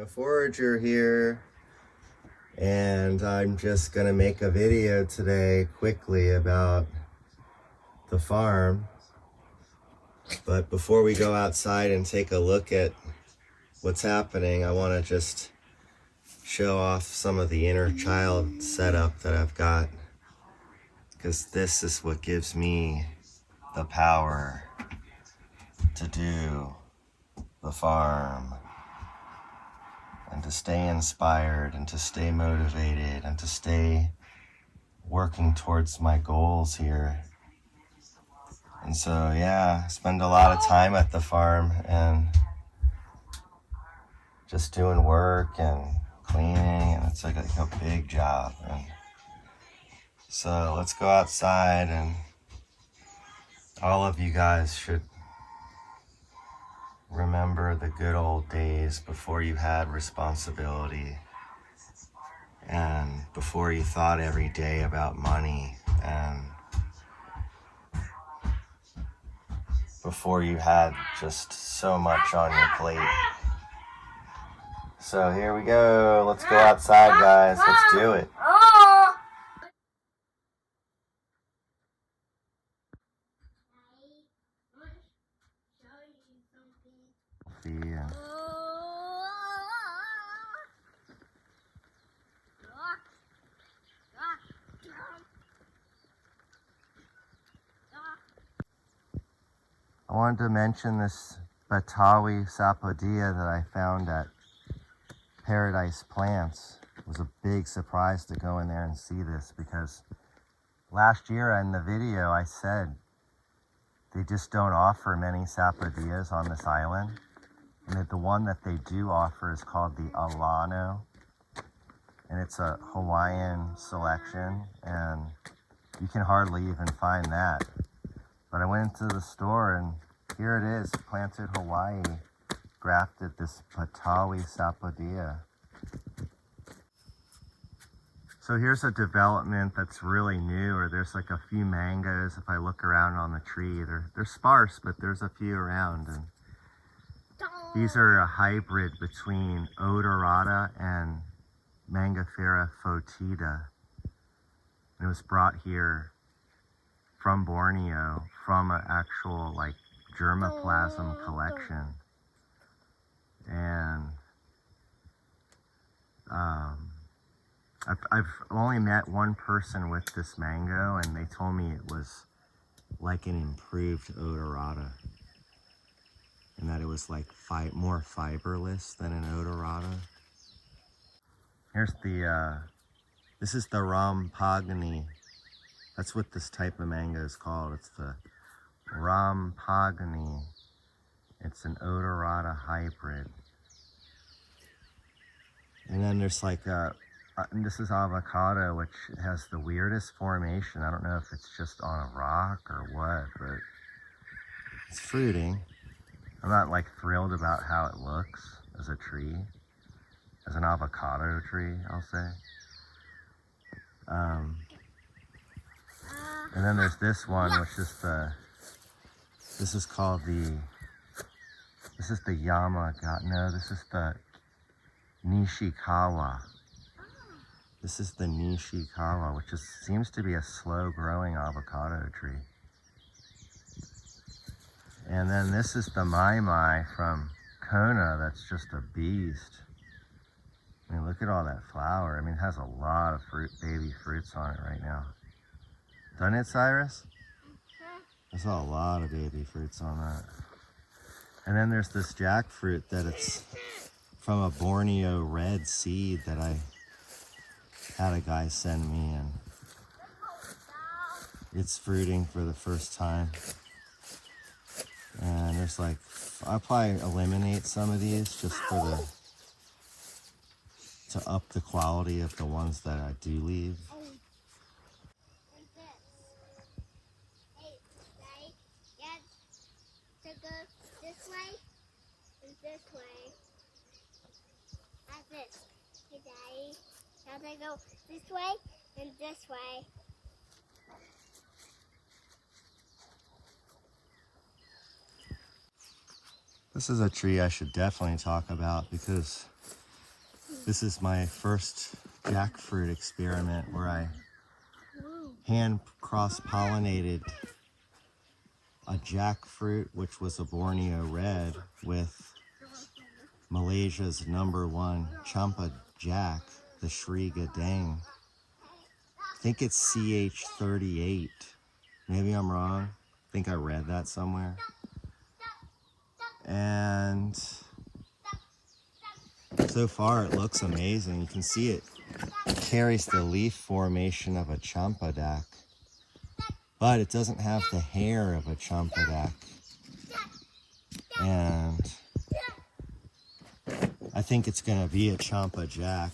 Dino Forager here, and I'm just gonna make a video today quickly about the farm. But before we go outside and take a look at what's happening, I want to just show off some of the inner child setup that I've got, because this is what gives me the power to do the farm and to stay inspired and to stay motivated and to stay working towards my goals here. And so, yeah, I spend a lot of time at the farm and just doing work and cleaning, and it's like a big job. And so let's go outside, and all of you guys should remember the good old days before you had responsibility and before you thought every day about money and before you had just so much on your plate. So here we go. Let's go outside, guys. Let's do it. Yeah. I wanted to mention this Batawi Sapodilla that I found at Paradise Plants. It was a big surprise to go in there and see this, because last year in the video I said they just don't offer many sapodillas on this island, and that the one that they do offer is called the Alano, and it's a Hawaiian selection, and you can hardly even find that. But I went into the store and here it is, Planted Hawaii, grafted this Batawi Sapodilla. So here's a development that's really new, or there's like a few mangoes. If I look around on the tree, they're sparse, but there's a few around. And these are a hybrid between Odorata and Mangifera fotida. And it was brought here from Borneo, from an actual like germoplasm collection. And I've only met one person with this mango, and they told me it was like an improved Odorata, and that it was like more fiberless than an Odorata. Here's this is the Rampagni. That's what this type of mango is called. It's the Rampagni. It's an Odorata hybrid. And then there's like this is avocado, which has the weirdest formation. I don't know if it's just on a rock or what, but it's fruiting. I'm not like thrilled about how it looks as a tree, as an avocado tree, I'll say. And then there's this one, which is this is the Yamagata. No, this is the Nishikawa. This is the Nishikawa, which seems to be a slow-growing avocado tree. And then this is the Mai Mai from Kona. That's just a beast. I mean, look at all that flower. I mean, it has a lot of baby fruits on it right now. Doesn't it, Cyrus? There's a lot of baby fruits on that. And then there's this jackfruit that it's from a Borneo red seed that I had a guy send me, and it's fruiting for the first time. And there's like, I'll probably eliminate some of these just for to up the quality of the ones that I do leave. This way and this way. Like this. Hey, Daddy. Now they go this way and this way. This is a tree I should definitely talk about, because This is my first jackfruit experiment where I hand cross-pollinated a jackfruit, which was a Borneo red, with Malaysia's #1 Champa Jack, the Sri Gadang. I think it's CH38. Maybe I'm wrong. I think I read that somewhere. And so far it looks amazing. You can see it carries the leaf formation of a Champadak, but it doesn't have the hair of a Champadak. And I think it's gonna be a Champa Jack.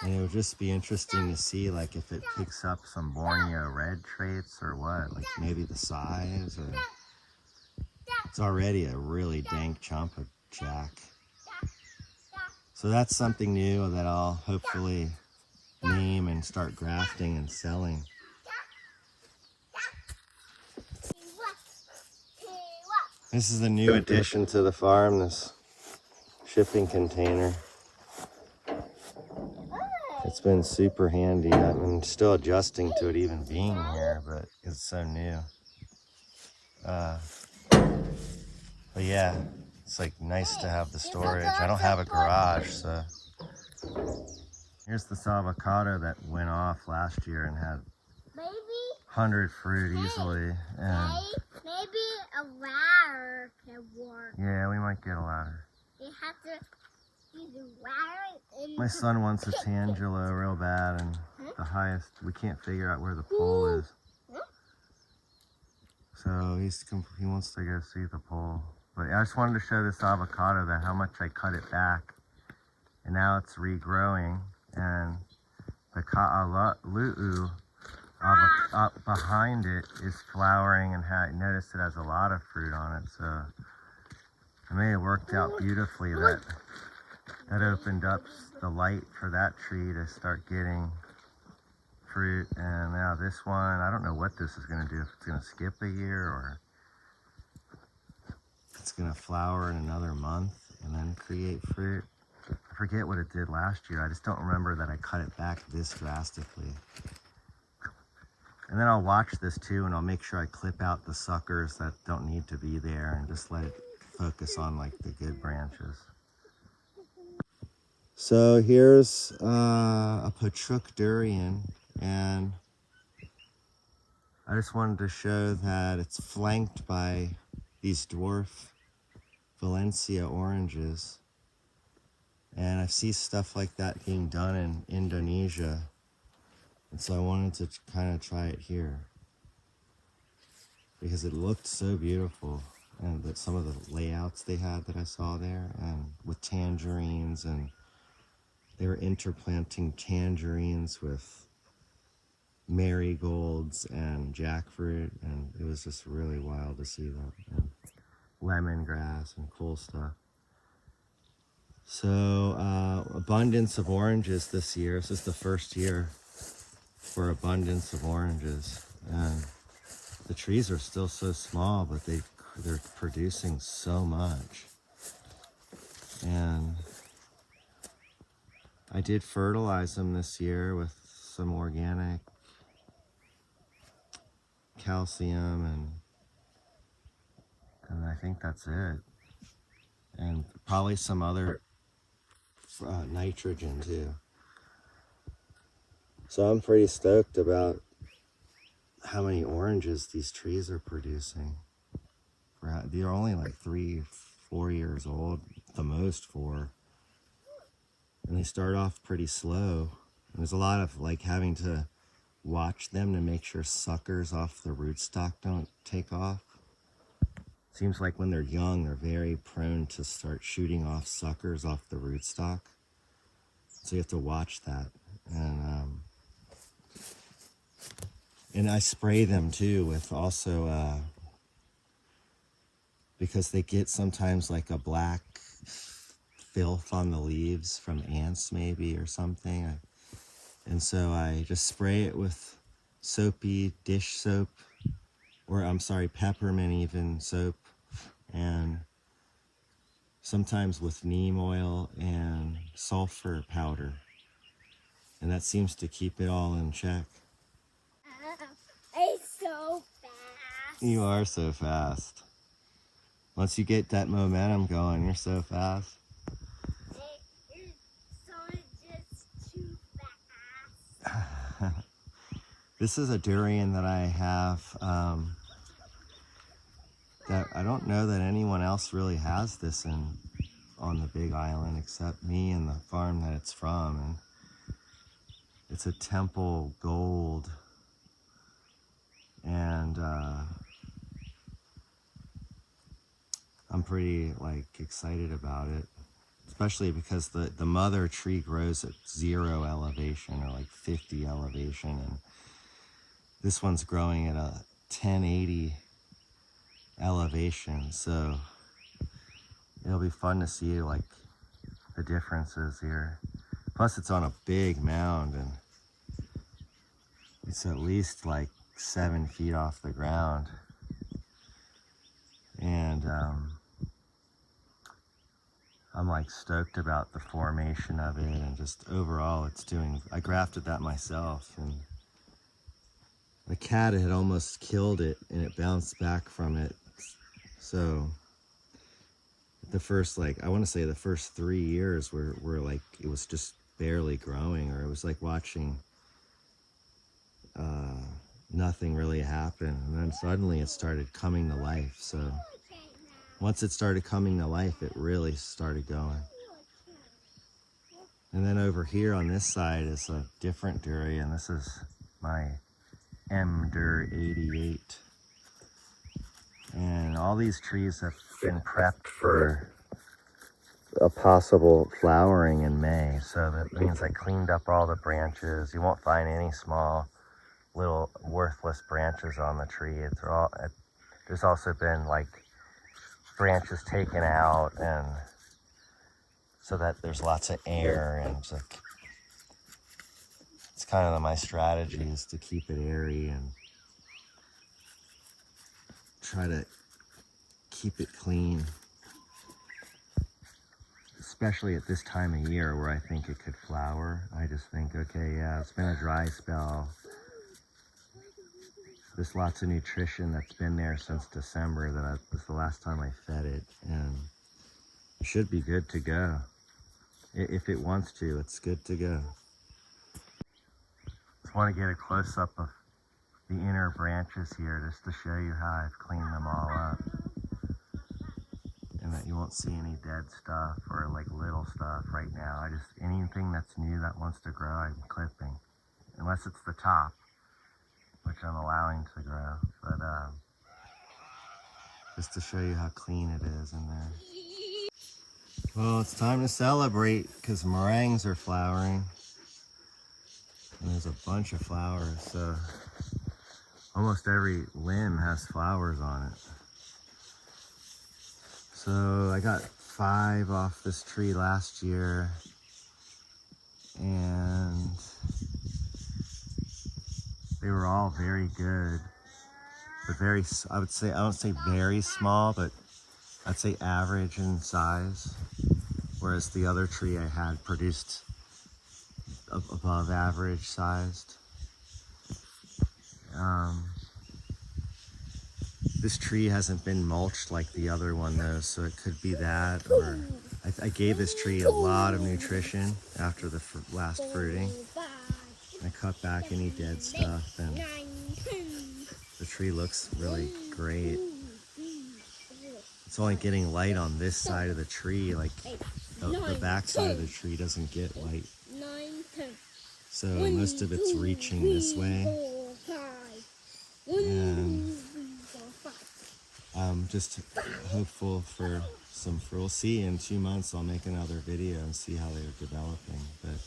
And it would just be interesting to see, like, if it picks up some Borneo red traits or what, like maybe the size, or it's already a really dank Champa Jack. So that's something new that I'll hopefully name and start grafting and selling. This is a new addition to the farm, this shipping container. It's been super handy. I'm still adjusting to it even being here, but it's so new. But yeah, it's like nice to have the storage. I don't have a garage, so. Here's this avocado that went off last year and had 100 fruit easily. And Maybe a ladder can work. yeah, we might get a ladder. You have to use a ladder in My son wants a Tangelo real bad, and the highest, we can't figure out where the pole is. So he wants to go see the pole. But I just wanted to show this avocado that how much I cut it back. And now it's regrowing, and the ka'alu'u up behind it is flowering, and notice it has a lot of fruit on it. So I mean, it worked out beautifully that opened up the light for that tree to start getting fruit. And now this one, I don't know what this is going to do, if it's going to skip a year or it's going to flower in another month and then create fruit. I forget what it did last year. I just don't remember that I cut it back this drastically. And then I'll watch this too, and I'll make sure I clip out the suckers that don't need to be there and just let it focus on like the good branches. So here's a Patruk durian, and I just wanted to show that it's flanked by these dwarf Valencia oranges. And I see stuff like that being done in Indonesia. And so I wanted to kind of try it here, because it looked so beautiful. And that some of the layouts they had that I saw there, and with tangerines, and they were interplanting tangerines with marigolds and jackfruit, and it was just really wild to see that. And lemongrass and cool stuff. So abundance of oranges this year. This is the first year for abundance of oranges, and the trees are still so small, but they're producing so much. And I did fertilize them this year with some organic calcium, and I think that's it. And probably some other nitrogen too. So I'm pretty stoked about how many oranges these trees are producing. They're only like 3-4 years old, the most 4. And they start off pretty slow. And there's a lot of like having to watch them to make sure suckers off the rootstock don't take off. Seems like when they're young, they're very prone to start shooting off suckers off the rootstock. So you have to watch that. And I spray them too with also, because they get sometimes like a black filth on the leaves from ants maybe or something. And so I just spray it with soapy dish soap, or I'm sorry, peppermint even soap, and sometimes with neem oil and sulfur powder. And that seems to keep it all in check. It's so fast. You are so fast. Once you get that momentum going, you're so fast. It's just too fast. This is a durian that I have that I don't know that anyone else really has this on the Big Island except me and the farm that it's from. And it's a Temple Gold, and I'm pretty excited about it, especially because the mother tree grows at 0 elevation or 50 elevation, and this one's growing at a 1080 elevation, so it'll be fun to see the differences here. Plus it's on a big mound, and it's at least 7 feet off the ground. And I'm stoked about the formation of it, and just overall I grafted that myself, and the cat had almost killed it and it bounced back from it. So the first I want to say the first 3 years were it was just barely growing, or it was like watching nothing really happen, and then suddenly it started coming to life. So once it started coming to life, it really started going. And then over here on this side is a different durian. This is my M-Dur 88. And all these trees have been prepped for a possible flowering in May. So that means I cleaned up all the branches. You won't find any small little worthless branches on the tree. There's also been branches taken out, and so that there's lots of air, and it's kind of my strategy is to keep it airy and try to keep it clean, especially at this time of year where I think it could flower. I just think, okay, yeah, it's been a dry spell. There's lots of nutrition that's been there since December. That was the last time I fed it, and it should be good to go. If it wants to, it's good to go. Just want to get a close-up of the inner branches here, just to show you how I've cleaned them all up, and that you won't see any dead stuff or little stuff right now. Anything that's new that wants to grow, I'm clipping, unless it's the top, which I'm allowing to grow. But just to show you how clean it is in there. Well, it's time to celebrate because meringues are flowering. And there's a bunch of flowers, so almost every limb has flowers on it. So I got 5 off this tree last year, and they were all very good, but I don't say very small, but I'd say average in size. Whereas the other tree I had produced above average sized. This tree hasn't been mulched like the other one though, so it could be that, or I gave this tree a lot of nutrition after the last fruiting. I cut back any dead stuff, and the tree looks really great. It's only getting light on this side of the tree, the back side of the tree doesn't get light. So most of it's reaching this way. And I'm just hopeful for some fruit. We'll see in 2 months. I'll make another video and see how they're developing. But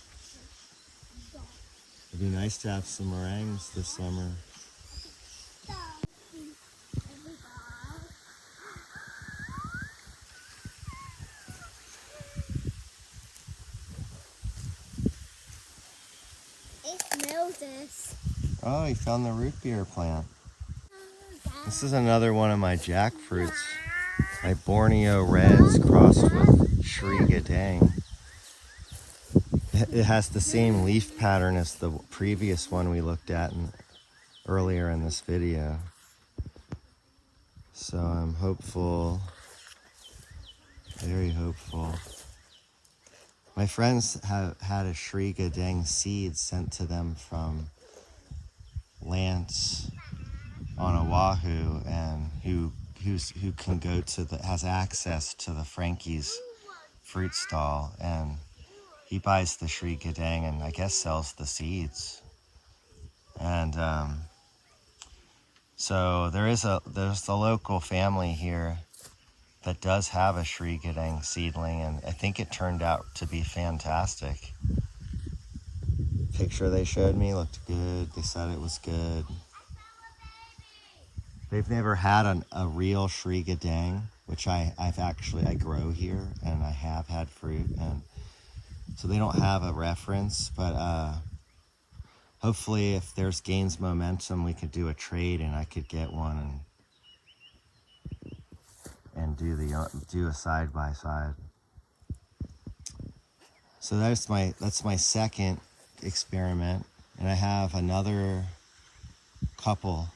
it'd be nice to have some meringues this summer. It smells this. Oh, you found the root beer plant. This is another one of my jackfruits. My Borneo Reds crossed with Sri Gadang. It has the same leaf pattern as the previous one we looked at earlier in this video. So I'm hopeful, very hopeful. My friends have had a Sri Gadang seed sent to them from Lance on Oahu, and who can go to has access to the Frankie's fruit stall, and he buys the Sri Gadang and I guess sells the seeds. And so there's a local family here that does have a Sri Gadang seedling, and I think it turned out to be fantastic. Picture they showed me looked good. They said it was good. They've never had a real Sri Gadang, which I grow here, and I have had fruit, and so they don't have a reference. But hopefully, if theirs gains momentum, we could do a trade, and I could get one and do a side by side. So that's my second experiment, and I have another couple.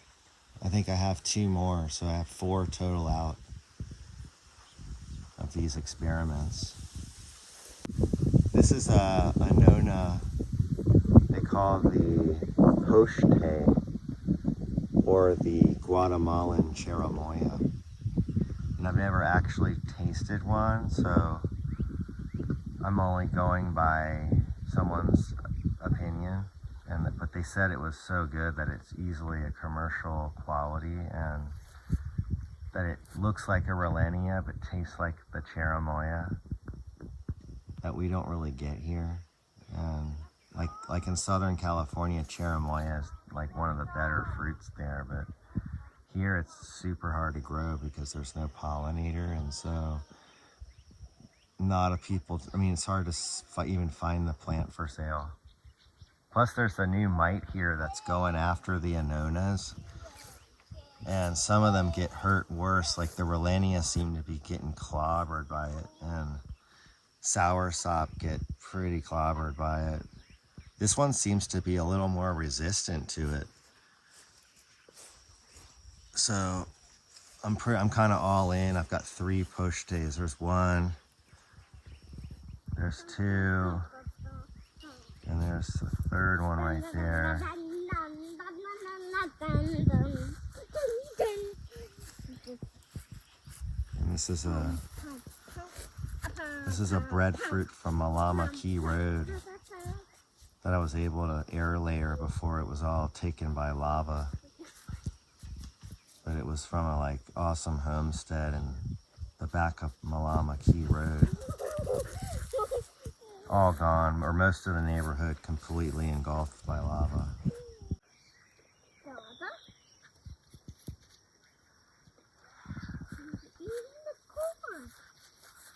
I think I have 2 more, so I have 4 total out of these experiments. This is a Nona they call the Pochte, or the Guatemalan Cherimoya. And I've never actually tasted one, so I'm only going by someone's opinion. But they said it was so good that it's easily a commercial quality, and that it looks like a Rillenia but tastes like the Cherimoya that we don't really get here. And like in Southern California, Cherimoya is like one of the better fruits there, but here it's super hard to grow because there's no pollinator, and so not a people. I mean, it's hard to even find the plant for sale. Plus, there's a new mite here that's going after the Anonas, and some of them get hurt worse. Like the Rillenia seem to be getting clobbered by it, and Soursop get pretty clobbered by it. This one seems to be a little more resistant to it. So I'm kind of all in. I've got 3 Pochtes. There's 1, there's 2, and there's the 3rd one right there. And this is a breadfruit from Malama Key Road that I was able to air layer before it was all taken by lava. But it was from a awesome homestead in the back of Malama Key Road. All gone, or most of the neighborhood completely engulfed by lava.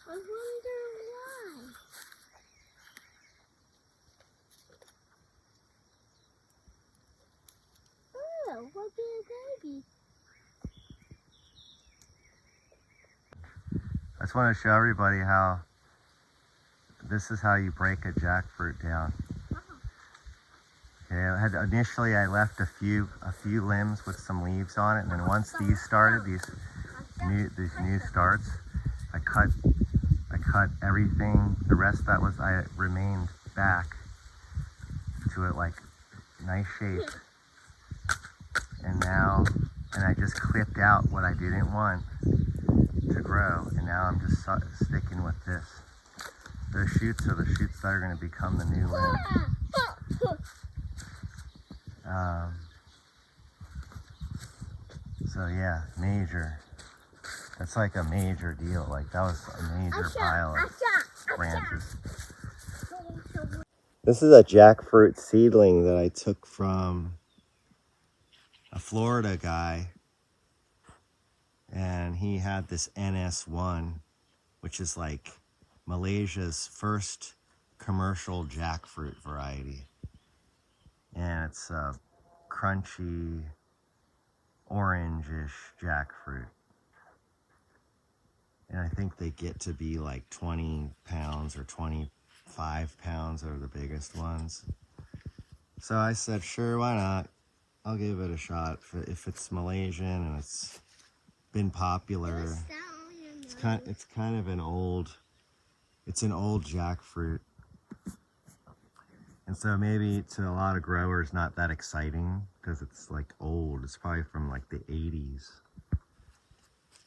I wonder why. Oh, what a baby. I just want to show everybody how this is how you break a jackfruit down. Okay, initially I left a few limbs with some leaves on it, and then once these started, these new starts, I cut everything. The rest that was I remained back to it like nice shape, and I just clipped out what I didn't want to grow, and now I'm just sticking with this. Those shoots are the shoots that are going to become the new limbs. So yeah, major. That's like a major deal. Like that was a major pile of branches. This is a jackfruit seedling that I took from a Florida guy, and he had this NS1, which is like Malaysia's first commercial jackfruit variety. And it's a crunchy, orange-ish jackfruit. And I think they get to be like 20 pounds or 20 5 pounds are the biggest ones. So I said, sure, why not? I'll give it a shot. If it's Malaysian and it's been popular, it's kind of an old jackfruit. And so maybe to a lot of growers, not that exciting because it's like old. It's probably from like the 80s.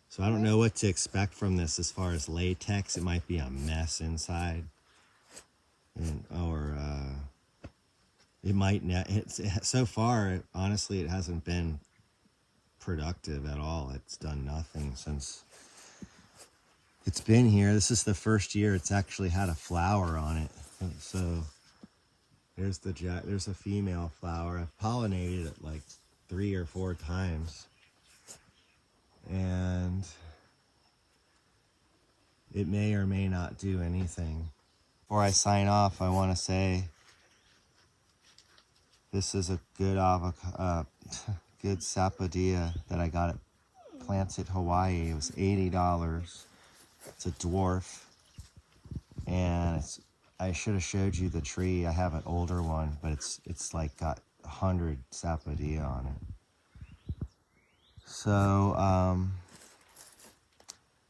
So I don't know what to expect from this as far as latex. It might be a mess inside. Or it might not. So far, honestly, it hasn't been productive at all. It's done nothing since it's been here. This is the first year it's actually had a flower on it. So there's a female flower. I've pollinated it like 3 or 4 times. And it may or may not do anything. Before I sign off, I want to say this is a good good sapodilla that I got at Plants at Hawaii. It was $80. It's a dwarf, and I should have showed you the tree. I have an older one, but it's like got 100 sapodilla on it. So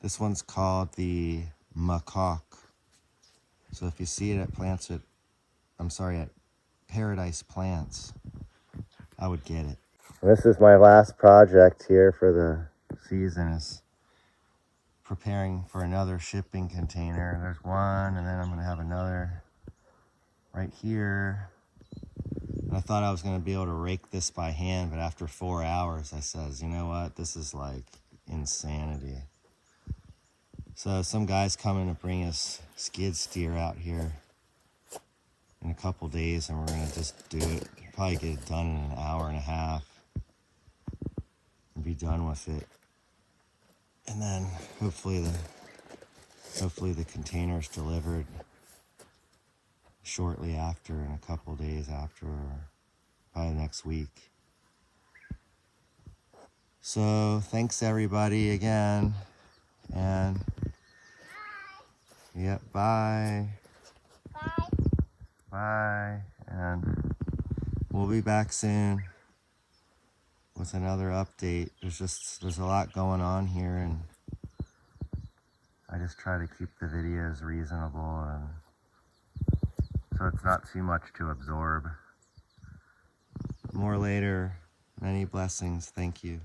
this one's called the macaque. So if you see it at at Paradise Plants, I would get it. This is my last project here for the season, is preparing for another shipping container. There's one, and then I'm gonna have another right here. And I thought I was gonna be able to rake this by hand, but after 4 hours, I says, you know what? This is like insanity. So some guy's coming to bring us skid steer out here in a couple days, and we're gonna just do it. Probably get it done in an hour and a half and be done with it. And then hopefully the container's delivered shortly after, in a couple days after, or probably next week. So thanks everybody again, and yep, bye. Bye. Bye, and we'll be back soon with another update. There's a lot going on here, and I just try to keep the videos reasonable, and so it's not too much to absorb. More later. Many blessings. Thank you.